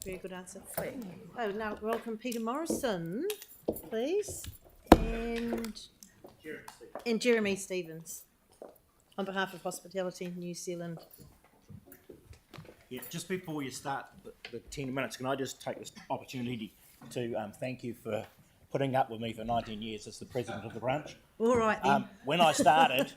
Very good answer. Oh, now welcome Peter Morrison, please, and Jeremy Stevens on behalf of Hospitality New Zealand. Yeah, just before you start the 10 minutes, can I just take this opportunity to thank you for putting up with me for 19 years as the president of the branch. All right then. When I started,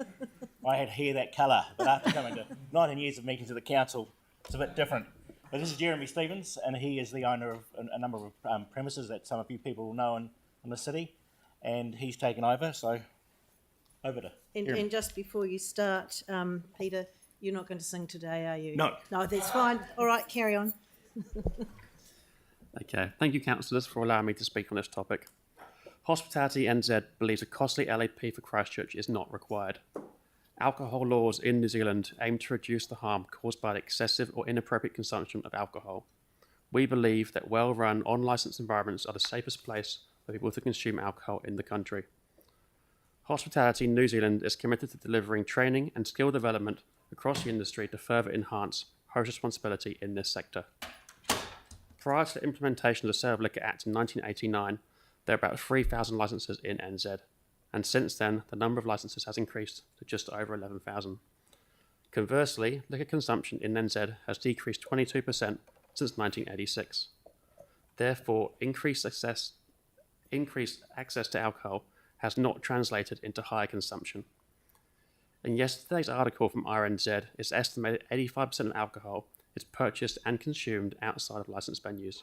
I had hair that colour, but after coming to 19 years of meetings of the council, it's a bit different. But this is Jeremy Stevens, and he is the owner of a number of premises that some of you people will know in the city, and he's taken over, so over to Jeremy. And just before you start, Peter, you're not going to sing today, are you? No. No, that's fine. All right, carry on. Okay, thank you, councillors, for allowing me to speak on this topic. Hospitality NZ believes a costly LAP for Christchurch is not required. Alcohol laws in New Zealand aim to reduce the harm caused by the excessive or inappropriate consumption of alcohol. We believe that well-run, unlicensed environments are the safest place for people to consume alcohol in the country. Hospitality New Zealand is committed to delivering training and skill development across the industry to further enhance host responsibility in this sector. Prior to the implementation of the Sale of Liquor Act in 1989, there were about 3,000 licences in NZ, and since then the number of licences has increased to just over 11,000. Conversely, liquor consumption in NZ has decreased 22% since 1986. Therefore, increased access to alcohol has not translated into higher consumption. In yesterday's article from RNZ, it's estimated 85% of alcohol is purchased and consumed outside of licensed venues.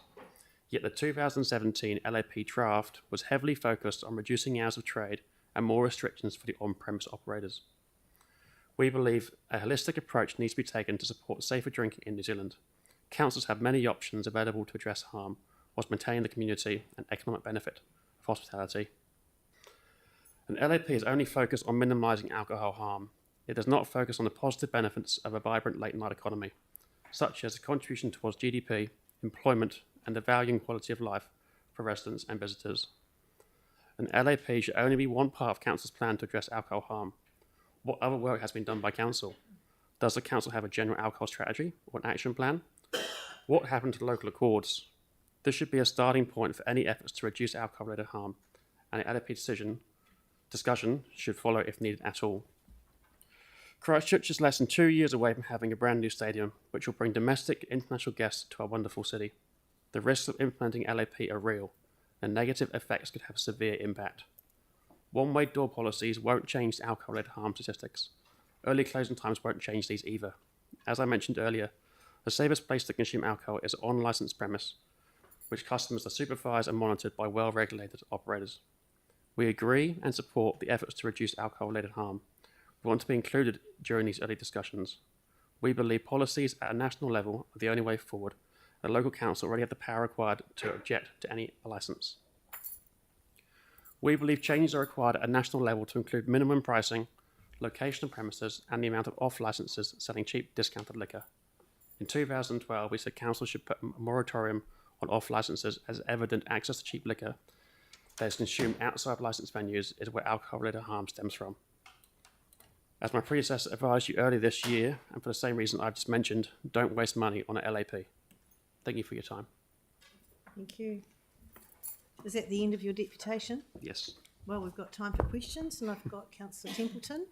Yet the 2017 LAP draft was heavily focused on reducing hours of trade and more restrictions for the on-premise operators. We believe a holistic approach needs to be taken to support safer drinking in New Zealand. Councils have many options available to address harm whilst maintaining the community and economic benefit of hospitality. An LAP is only focused on minimising alcohol harm. It does not focus on the positive benefits of a vibrant late-night economy, such as the contribution towards GDP, employment, and the value and quality of life for residents and visitors. An LAP should only be one part of Council's plan to address alcohol harm. What other work has been done by Council? Does the Council have a general alcohol strategy or an action plan? What happened to local accords? This should be a starting point for any efforts to reduce alcohol-related harm, and an LAP discussion should follow if needed at all. Christchurch is less than 2 years away from having a brand new stadium, which will bring domestic and international guests to our wonderful city. The risks of implementing LAP are real, and negative effects could have severe impact. One-way door policies won't change the alcohol-related harm statistics. Early closing times won't change these either. As I mentioned earlier, the safest place to consume alcohol is on licensed premise, which customers are supervised and monitored by well-regulated operators. We agree and support the efforts to reduce alcohol-related harm. We want to be included during these early discussions. We believe policies at a national level are the only way forward. The local council already have the power required to object to any licence. We believe changes are required at a national level to include minimum pricing, location of premises, and the amount of off-licences selling cheap discounted liquor. In 2012, we said council should put a moratorium on off-licences as evident access to cheap liquor that is consumed outside licensed venues is where alcohol-related harm stems from. As my predecessor advised you earlier this year, and for the same reason I've just mentioned, don't waste money on an LAP. Thank you for your time. Thank you. Is that the end of your deputation? Yes. Well, we've got time for questions, and I've got Councillor Templeton.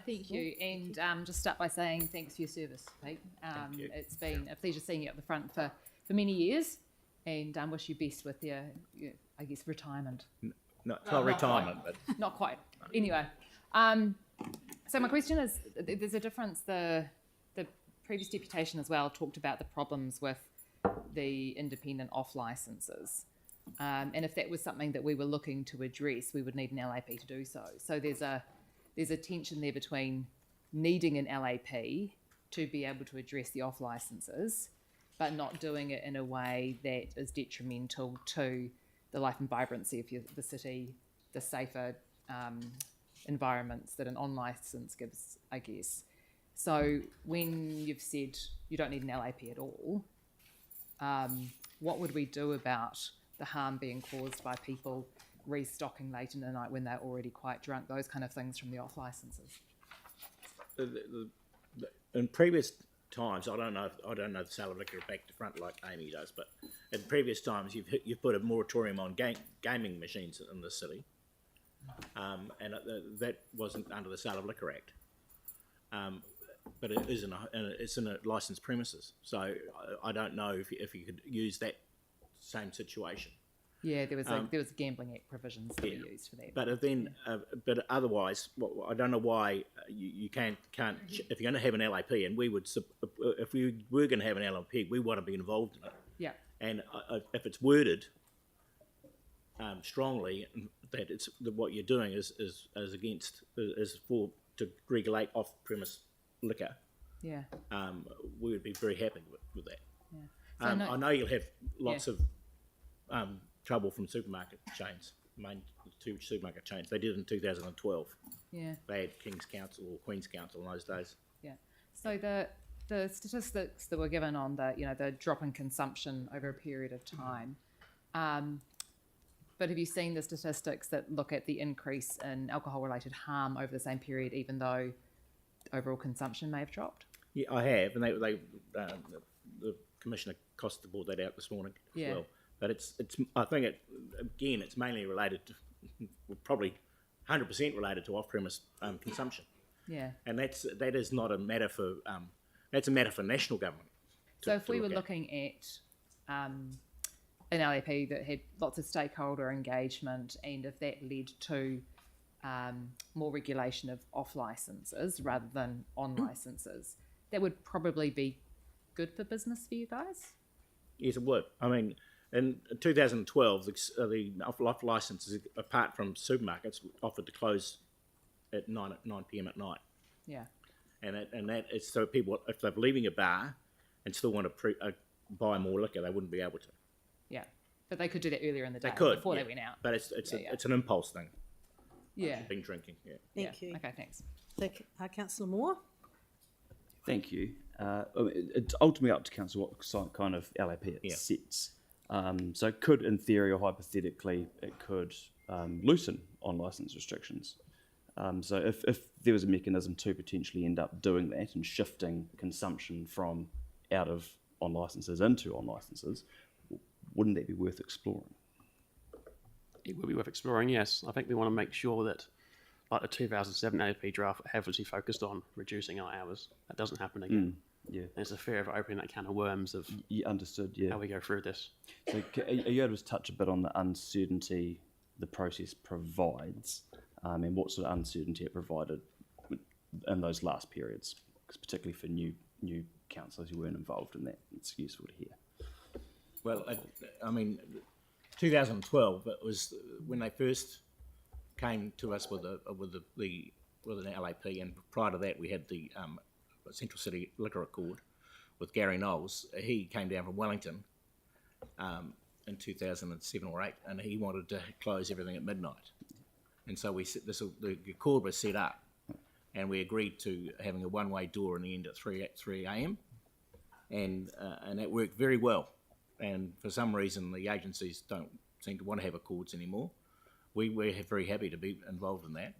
Thank you, and just start by saying thanks for your service, Pete. Thank you. It's been a pleasure seeing you at the front for many years, and wish you best with your I guess, retirement. No, it's not retirement, but... Not quite. Anyway, so my question is, there's a difference. The previous deputation as well talked about the problems with the independent off licences. And if that was something that we were looking to address, we would need an LAP to do so. So there's a tension there between needing an LAP to be able to address the off licences, but not doing it in a way that is detrimental to the life and vibrancy of the city, the safer environments that an on-licence gives, I guess. So when you've said you don't need an LAP at all, what would we do about the harm being caused by people restocking late in the night when they're already quite drunk, those kind of things from the off licences? In previous times, I don't know the sale of liquor back to front like Amy does, but in previous times you've put a moratorium on gaming machines in the city, and that wasn't under the Sale of Liquor Act. But it is it's in a licensed premises, so I don't know if you could use that same situation. Yeah, there was Gambling Act provisions that were used for that. But then, but otherwise, I don't know why you can't. If you're going to have an LAP, and we would, if we were going to have an LAP, we want to be involved in it. Yeah. And if it's worded strongly that it's what you're doing is to regulate off-premise liquor, Yeah. we would be very happy with that. Yeah. So I know you'll have lots of trouble from supermarket chains, main two supermarket chains. They did it in 2012. Yeah. They had King's Council or Queen's Council in those days. Yeah. So the statistics that were given on the drop in consumption over a period of time, but have you seen the statistics that look at the increase in alcohol-related harm over the same period, even though overall consumption may have dropped? Yeah, I have, and the Commissioner Costa brought that out this morning as well. But it's I think it's mainly related to, probably 100% related to off-premise consumption. Yeah. And that is not a matter for that's a matter for national government. So if we were looking at an LAP that had lots of stakeholder engagement, and if that led to more regulation of off licenses rather than on licenses, that would probably be good for business for you guys? Yes, it would. I mean, in 2012, the off licenses, apart from supermarkets, offered to close at 9 p.m. at night. Yeah. And that is so people, if they're leaving a bar and still want to buy more liquor, they wouldn't be able to. Yeah. But they could do that earlier in the day before they went out. But it's an impulse thing. Yeah. Been drinking. Yeah. Thank you. Okay, thanks. So, Councillor Moore? Thank you. It's ultimately up to council what kind of LAP it sets. So it could, in theory or hypothetically, it could loosen on licence restrictions. So if there was a mechanism to potentially end up doing that and shifting consumption from out of on licences into on licences, wouldn't that be worth exploring? It would be worth exploring, yes. I think we want to make sure that, like the 2007 LAP draft, heavily focused on reducing our hours. That doesn't happen again. Yeah. There's a fear of opening that can of worms of understood, yeah. how we go through this. So are you able to touch a bit on the uncertainty the process provides, and what sort of uncertainty it provided in those last periods, because particularly for new councillors who weren't involved in that, it's useful to hear. Well, I mean, 2012, it was when they first came to us with an LAP, and prior to that we had the Central City Liquor Accord with Gary Knowles. He came down from Wellington in 2007 or 8, and he wanted to close everything at midnight. And so the accord was set up, and we agreed to having a one-way door in the end at 3 a.m. And that worked very well. And for some reason, the agencies don't seem to want to have accords anymore. We're very happy to be involved in that.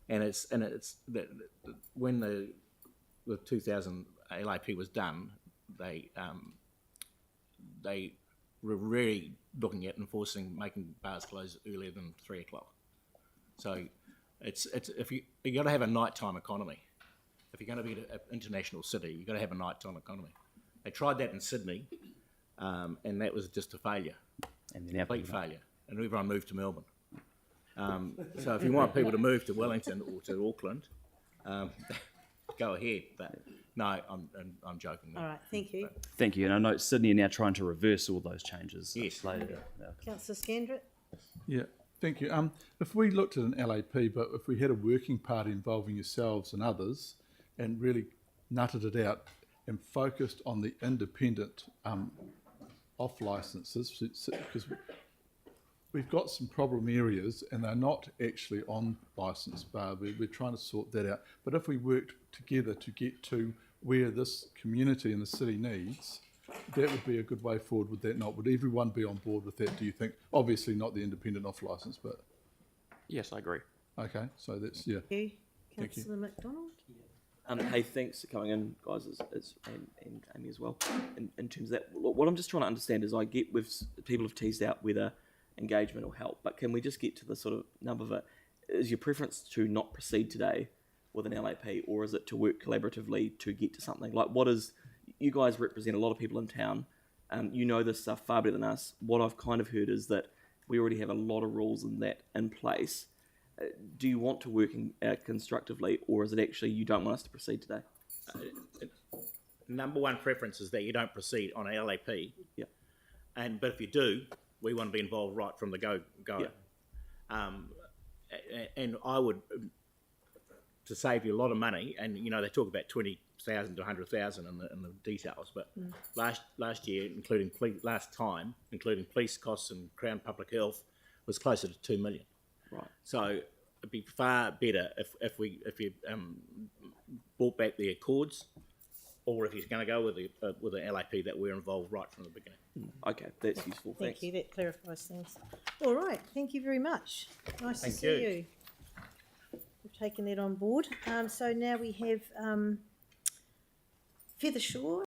And it's when the 2000 LAP was done, they were really looking at making bars close earlier than 3 o'clock. So it's if you got to have a nighttime economy. If you're going to be an international city, you've got to have a nighttime economy. They tried that in Sydney, and that was just a failure, complete failure. And everyone moved to Melbourne. So if you want people to move to Wellington or to Auckland, go ahead. But no, I'm joking. All right, thank you. Thank you. And I know Sydney are now trying to reverse all those changes. Yes. Later. Councillor Scandrett? Yeah, thank you. If we looked at an LAP, but if we had a working party involving yourselves and others and really nutted it out and focused on the independent off licences, because we've got some problem areas and they're not actually on licence bar. We're trying to sort that out. But if we worked together to get to where this community and the city needs, that would be a good way forward, would that not? Would everyone be on board with that, do you think? Obviously not the independent off licence, but... Yes, I agree. Okay, so that's, yeah. Thank you. Thank you. Councillor McDonald? Hey, thanks for coming in, guys, and Amy as well. In terms of that, what I'm just trying to understand is, I get with people have teased out whether engagement will help, but can we just get to the sort of number of it? Is your preference to not proceed today with an LAP, or is it to work collaboratively to get to something? Like, what is, you guys represent a lot of people in town, you know this stuff far better than us. What I've kind of heard is that we already have a lot of rules in place. Do you want to work constructively, or is it actually you don't want us to proceed today? Number one preference is that you don't proceed on a LAP. Yeah. But if you do, we want to be involved right from the go. Yeah. And I would, to save you a lot of money, and they talk about 20,000 to 100,000 in the details, but last year, including police costs and Crown Public Health, was closer to 2 million. Right. So it'd be far better if you brought back the Accords, or if you're going to go with an LAP, that we're involved right from the beginning. Okay, that's useful. Thank Thanks. you, that clarifies things. All right, thank you very much. Nice to Thank see you. We've taken that on board. So now we have Feather Shore.